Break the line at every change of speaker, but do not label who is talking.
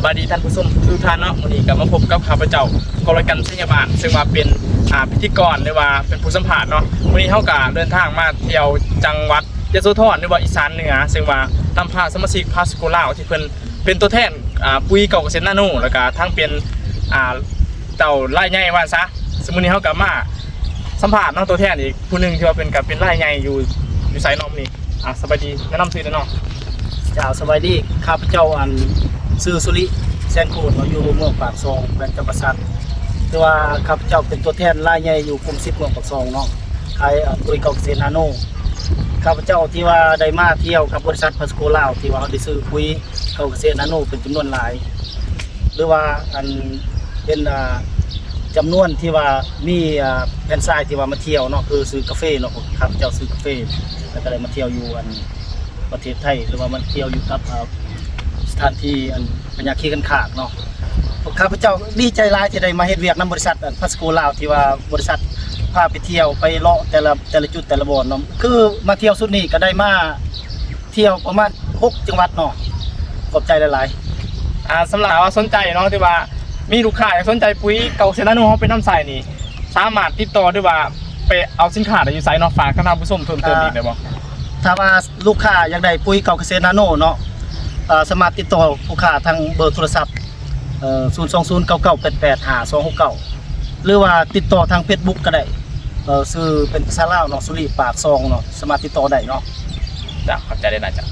บายดีท่านผู้ชมทุกท่านเนาะวันนี้ก็มาพบกับข้าพเจ้ากรกันชัยบาลซึ่งว่าเป็นพิธีกรหรือว่าเป็นผู้สัมภาษณ์เนาะวันนี้เฮาก็เดินทางมาเที่ยวจังหวัดยโสธรหรือว่าอีสานเหนือซึ่งว่าตามพาสมาชิกพาสโกลาวที่เพิ่นเป็นตัวแทนปุ๋ยเก่าเกษตรนาโนแล้วก็ทั้งเป็นเจ้าไร่ใหญ่ว่าซะสมมุตินี้เฮาก็มาสัมภาษณ์น้องตัวแทนอีกผู้นึงที่ว่าเป็นไร่ใหญ่อยู่ไสนอมนี่สบายดีแนะนำชื่อหน่อยเนาะ
เจ้าสบายดีข้าพเจ้าซื้อสุริแซงโคดอยู่เมืองปากซองแขวงจำปาสักคือว่าข้าพเจ้าเป็นตัวแทนรายใหญ่อยู่กลุ่ม10เมืองปากซองเนาะขายปุ๋ยเก่าเกษตรนาโนข้าพเจ้าที่ว่าได้มาเที่ยวกับบริษัทพาสโกลาวที่ว่าได้ซื้อปุ๋ยเก่าเกษตรนาโนเป็นจำนวนหลายหรือว่าเป็นจำนวนที่ว่ามีแฟนไซน์ที่ว่ามาเที่ยวเนาะคือซื้อกาแฟเนาะข้าพเจ้าซื้อกาแฟแล้วก็ได้มาเที่ยวอยู่ประเทศไทยหรือว่ามันเที่ยวอยู่กับสถานที่ปัญญาคีกันขากเนาะข้าพเจ้าดีใจร้ายที่ได้มาเฮ็ดเวียกนำบริษัทพาสโกลาวที่ว่าบริษัทพาไปเที่ยวไปเลาะแต่ละจุดแต่ละบ่อนเนาะคือมาเที่ยวสุดนี้ก็ได้มาเที่ยวประมาณ6จังหวัดเนาะขอบใจหลาย
ๆสำหรับว่าสนใจเนาะที่ว่ามีลูกค้าอยากสนใจปุ๋ยเก่าเกษตรนาโนเฮาเป็นน้ำใสนี่สามารถติดต่อด้วยว่าไปเอาสินค้าได้อยู่ไสเนาะฝากท่านผู้ชมเพิ่มเติมอีกได้บ่
ถ้าว่าลูกค้าอยากได้ปุ๋ยเก่าเกษตรนาโนเนาะสามารถติดต่อลูกค้าทางเบอร์โทรศัพท์02099885269หรือว่าติดต่อทาง Facebook ก็ได้ชื่อเป็นภาษาลาวเนาะสุริปากซองเนาะสามารถติดต่อได้เนาะ
จ้ะขอบใจได้นะจ๊ะ